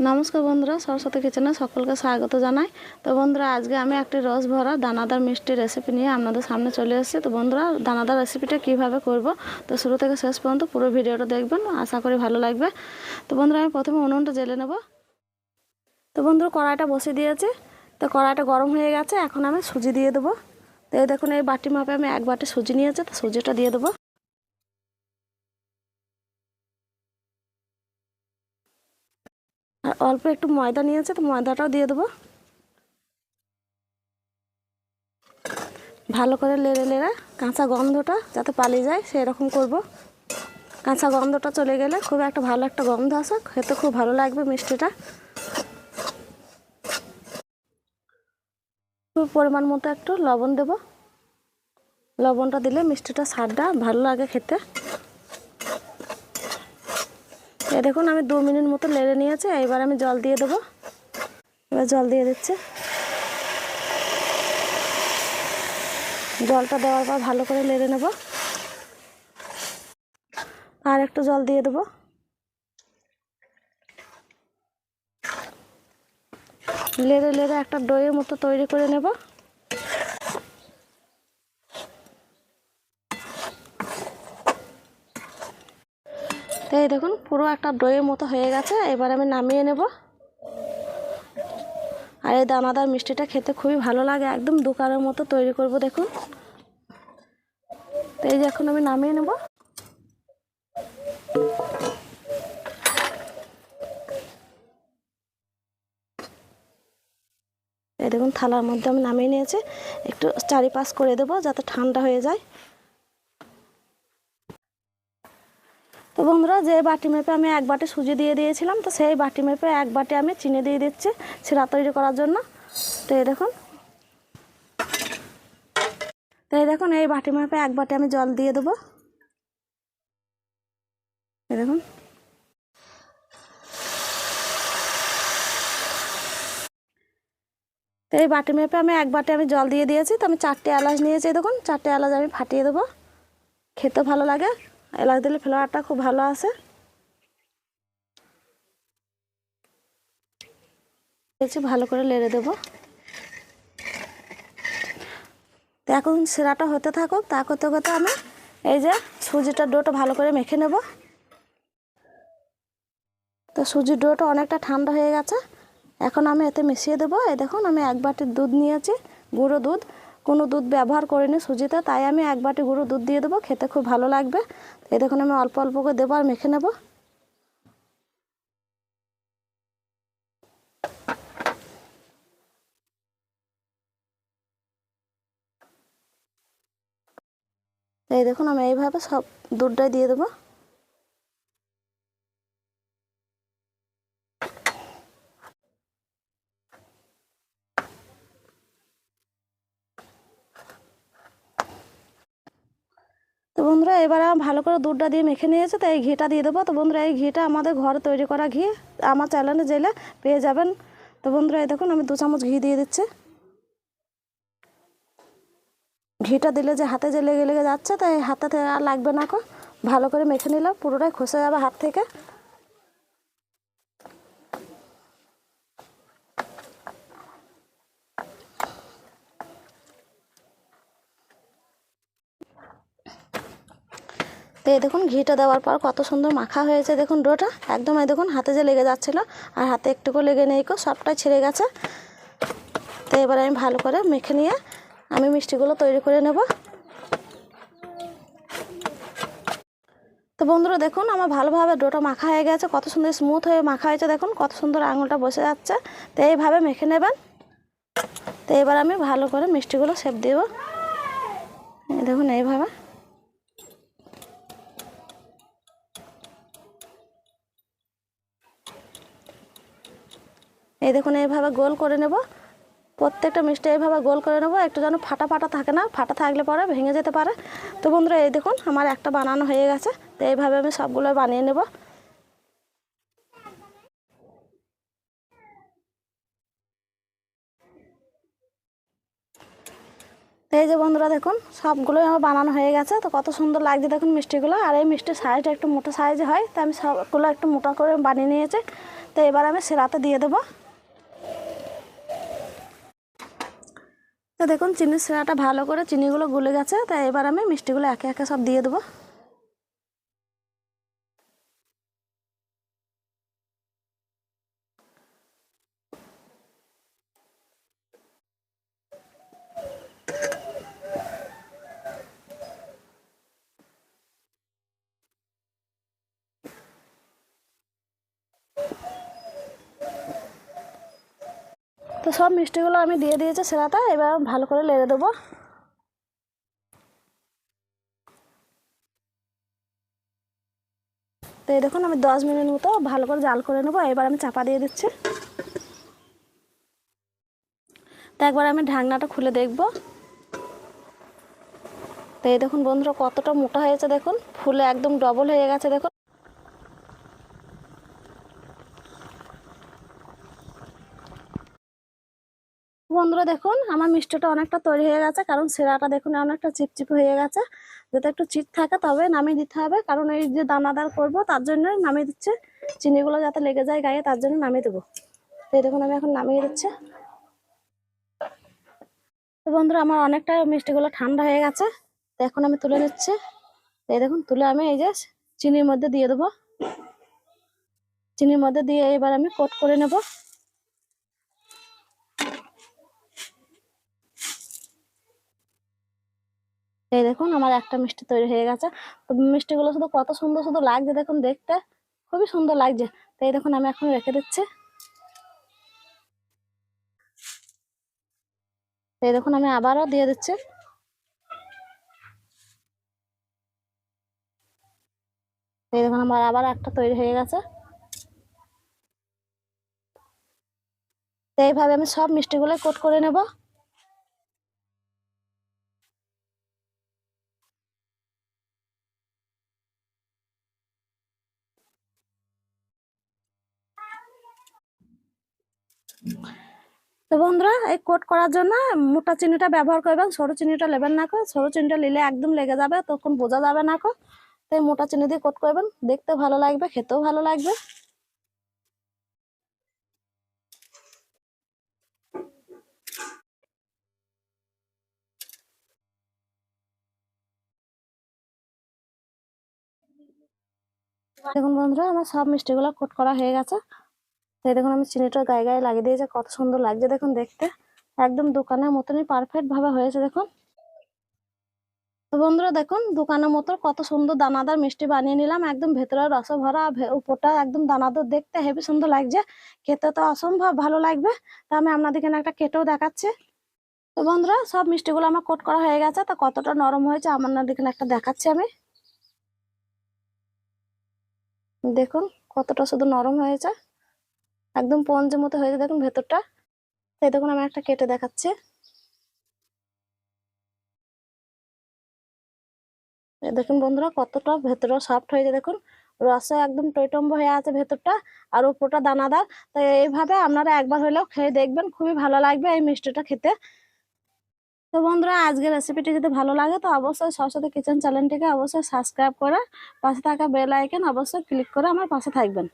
নমস্কার বন্ধুরা, সরস্বতী কিচেনে সকলকে স্বাগত জানাই। তো বন্ধুরা, আজকে আমি একটি রস ভরা দানাদার মিষ্টি রেসিপি নিয়ে আপনাদের সামনে চলে এসেছি। তো বন্ধুরা, দানাদার রেসিপিটা কিভাবে করব তো শুরু থেকে শেষ পর্যন্ত পুরো ভিডিওটা দেখবেন, আশা করি ভালো লাগবে। তো বন্ধুরা, আমি প্রথমে উনুনটা জ্বেলে নেব। তো বন্ধুরা, কড়াইটা বসিয়ে দিয়েছি। তো কড়াইটা গরম হয়ে গেছে, এখন আমি সুজি দিয়ে দেবো। তো এই দেখুন, এই বাটি মাপে আমি এক বাটি সুজি নিয়েছি, তো সুজিটা দিয়ে দেবো। আর অল্প একটু ময়দা নিয়েছে, তো ময়দাটাও দিয়ে দেবো। ভালো করে লেড়ে লেড়ে কাঁচা গন্ধটা যাতে পালিয়ে যায় সেরকম করব। কাঁচা গন্ধটা চলে গেলে খুব একটা ভালো একটা গন্ধ আসে, খেতে খুব ভালো লাগবে মিষ্টিটা। খুব পরিমাণ মতো একটু লবণ দেব। লবণটা দিলে মিষ্টিটা স্বাদটা ভালো লাগে খেতে। এই দেখুন, আমি 2 মিনিট মতো লেড়ে নিয়েছি। এবার আমি জল দিয়ে দেবো। এবার জল দিয়ে দিচ্ছি। জলটা দেওয়ার পর ভালো করে লেড়ে নেব। আর একটু জল দিয়ে দেবো। লেড়ে লেড়ে একটা ডোয়ের মতো তৈরি করে নেব। তো এই দেখুন, পুরো একটা ডোয়ের মতো হয়ে গেছে। এবার আমি নামিয়ে নেব। আর এই দানাদার মিষ্টিটা খেতে খুবই ভালো লাগে, একদম দোকানের মতো তৈরি করব দেখুন। তো এই যে এখন আমি নামিয়ে নেব। এই দেখুন, থালার মধ্যে আমি নামিয়ে নিয়েছি। একটু চারিপাশ করে দেবো যাতে ঠান্ডা হয়ে যায়। তো বন্ধুরা, যে বাটি মেপে আমি এক বাটি সুজি দিয়ে দিয়েছিলাম, তো সেই বাটি মেপে এক বাটি আমি চিনি দিয়ে দিচ্ছি শিরা তৈরি করার জন্য। তো এই দেখুন, এই বাটি মেপে এক বাটি আমি জল দিয়ে দেবো। এই দেখুন, তো এই বাটি মেপে আমি এক বাটি আমি জল দিয়ে দিয়েছি। তো আমি 4টে এলাচ নিয়েছি। দেখুন, 4টে এলাচ আমি ফাটিয়ে দেবো। খেতে ভালো লাগে, এলাচ দিলে ফ্লেভারটা খুব ভালো আসে। ভালো করে লেড়ে দেবো। তো এখন শিরাটা হতে থাকুক। তা করতে করতে আমি এই যে সুজিটার ডোটা ভালো করে মেখে নেব। তো সুজির ডোটা অনেকটা ঠান্ডা হয়ে গেছে, এখন আমি এতে মিশিয়ে দেবো। এই দেখুন, আমি এক বাটি দুধ নিয়েছি, গুঁড়ো দুধ। কোনো দুধ ব্যবহার করিনি সুজিতে, তাই আমি এক বাটি গুঁড়ো দুধ দিয়ে দেবো। খেতে খুব ভালো লাগবে। এই দেখুন, আমি অল্প অল্প করে দেবো আর মেখে নেব। এই দেখুন, আমি এইভাবে সব দুধটাই দিয়ে দেবো। তো বন্ধুরা, এবার আমি ভালো করে দুধটা দিয়ে মেখে নিয়েছে। তো এই ঘিটা দিয়ে দেবো। তো বন্ধুরা, এই ঘিটা আমাদের ঘরে তৈরি করা ঘি, আমার চ্যানেলে জেলে পেয়ে যাবেন। তো বন্ধুরা, এই দেখুন, আমি 2 চামচ ঘি দিয়ে দিচ্ছি। ঘিটা দিলে যে হাতে যে লেগে লেগে যাচ্ছে, তাই হাতে থেকে আর লাগবে না। ভালো করে মেখে নিলাম, পুরোটাই খসে যাবে হাত থেকে। তো এই দেখুন, ঘিটা দেওয়ার পর কত সুন্দর মাখা হয়েছে। দেখুন ডোটা একদম, এই দেখুন হাতে যে লেগে যাচ্ছিলো আর হাতে একটুকু লেগে নেই, সবটাই ছেড়ে গেছে। তো এবার আমি ভালো করে মেখে নিয়ে আমি মিষ্টিগুলো তৈরি করে নেব। তো বন্ধুরা, দেখুন আমার ভালোভাবে ডোটা মাখা হয়ে গেছে, কত সুন্দর স্মুথ হয়ে মাখা হয়েছে। দেখুন কত সুন্দর আঙুলটা বসে যাচ্ছে। তো এইভাবে মেখে নেবেন। তো এবার আমি ভালো করে মিষ্টিগুলো শেপ দেব। দেখুন এইভাবে। এই দেখুন, এইভাবে গোল করে নেব। প্রত্যেকটা মিষ্টি এইভাবে গোল করে নেব, একটু যেন ফাটা ফাটা থাকে না, ফাটা থাকলে পরে ভেঙে যেতে পারে। তো বন্ধুরা, এই দেখুন আমার একটা বানানো হয়ে গেছে। তো এইভাবে আমি সবগুলো বানিয়ে নেব। তো এই যে বন্ধুরা, দেখুন সবগুলোই আমার বানানো হয়ে গেছে। তো কত সুন্দর লাগছে দেখুন মিষ্টিগুলো। আর এই মিষ্টির সাইজটা একটু মোটা সাইজে হয়, তাই আমি সবগুলো একটু মোটা করে বানিয়ে নিয়েছি। তো তো এবার আমি সেরাতে দিয়ে দেবো। তো দেখুন চিনির সেরাটা ভালো করে চিনিগুলো গুলে গেছে। তাই এবার আমি মিষ্টিগুলো একে একে সব দিয়ে দেবো। তো সব মিষ্টিগুলো আমি দিয়ে দিয়েছি সেরাটা, এবার ভালো করে লেড়ে দেবো। তো এই দেখুন আমি 10 মিনিট মতো ভালো করে জাল করে নেবো। এবার আমি চাপা দিয়ে দিচ্ছি। তো একবার আমি ঢাকনাটা খুলে দেখব। তো এই দেখুন বন্ধুরা কতটা মোটা হয়েছে, দেখুন ফুলে একদম ডবল হয়ে গেছে। দেখুন বন্ধুরা দেখুন আমার মিষ্টিটা অনেকটা তৈরি হয়ে গেছে, কারণ সেরাটা দেখুন অনেকটা চিপচিপ হয়ে গেছে। যাতে একটু চিট থাকে তবে নামিয়ে দিতে হবে, কারণ এই যে দানাদার করব তার জন্য নামিয়ে দিচ্ছে। চিনিগুলো যাতে লেগে যায় গায়ে তার জন্য নামিয়ে দেবো। তো এই দেখুন আমি এখন নামিয়ে দিচ্ছি। তো বন্ধুরা আমার অনেকটা মিষ্টিগুলো ঠান্ডা হয়ে গেছে। তো এখন আমি তুলে নিচ্ছি। এই দেখুন তুলে আমি এই যে চিনির মধ্যে দিয়ে দেবো। চিনির মধ্যে দিয়ে এবার আমি কোট করে নেব। এই দেখুন আমার একটা মিষ্টি তৈরি হয়ে গেছে। তো মিষ্টিগুলো শুধু কত সুন্দর শুধু লাগছে, দেখুন দেখতে খুবই সুন্দর লাগছে। তো এই দেখুন আমি এখন রেখে দিচ্ছি। তো এই দেখুন আমি আবারও দিয়ে দিচ্ছি। তো এই দেখুন আমার আবার একটা তৈরি হয়ে গেছে। তো এইভাবে আমি সব মিষ্টিগুলো কোট করে নেব। তো বন্ধুরা এই কোট করার জন্য মোটা চিনিটা ব্যবহার করবেন, সরু চিনিটা নেবেন না। সরু চিনিটা নিলে একদম লেগে যাবে, তখন বোঝা যাবে না। তাই মোটা চিনি দিয়ে কোট করবেন, দেখতে ভালো লাগবে, খেতেও ভালো লাগবে। দেখুন বন্ধুরা আমার সব মিষ্টিগুলো কোট করা হয়ে গেছে। এই দেখুন আমি চিনিটা গায়ে গায়ে লাগিয়ে দিয়েছি, কত সুন্দর লাগছে দেখুন দেখতে, একদম দোকানের মতনই পারফেক্ট ভাবে হয়েছে দেখুন। তো বন্ধুরা দেখুন দোকানের মতো কত সুন্দর দানাদার মিষ্টি বানিয়ে নিলাম, একদম ভেতরে রস ভরা, উপরটা একদম দানাদার, দেখতে হেবি সুন্দর লাগছে, খেতে তো অসম্ভব ভালো লাগবে। তা আমি আপনাদেরকে একটা কেটেও দেখাচ্ছি। তো বন্ধুরা সব মিষ্টিগুলো আমার কোট করা হয়ে গেছে। তা কতটা নরম হয়েছে আপনাদেরকে একটা দেখাচ্ছি আমি। দেখুন কতটা শুধু নরম হয়েছে, একদম স্পঞ্জের মতো হয়েছে দেখুন ভেতরটা। এই দেখুন আমি একটা কেটে দেখাচ্ছি। এই দেখুন বন্ধুরা কতটা ভেতরে সফট হয়েছে, দেখুন রসে একদম টইটম্ব হয়ে আছে ভেতরটা, আর উপরটা দানাদার। তাই এইভাবে আপনারা একবার হলেও খেয়ে দেখবেন, খুবই ভালো লাগবে এই মিষ্টিটা খেতে। তো বন্ধুরা আজকের রেসিপিটি যদি ভালো লাগে তো অবশ্যই সরস্বতী কিচেন চ্যানেলটিকে অবশ্যই সাবস্ক্রাইব করে পাশে থাকা বেল আইকন অবশ্যই ক্লিক করে আমার পাশে থাকবেন।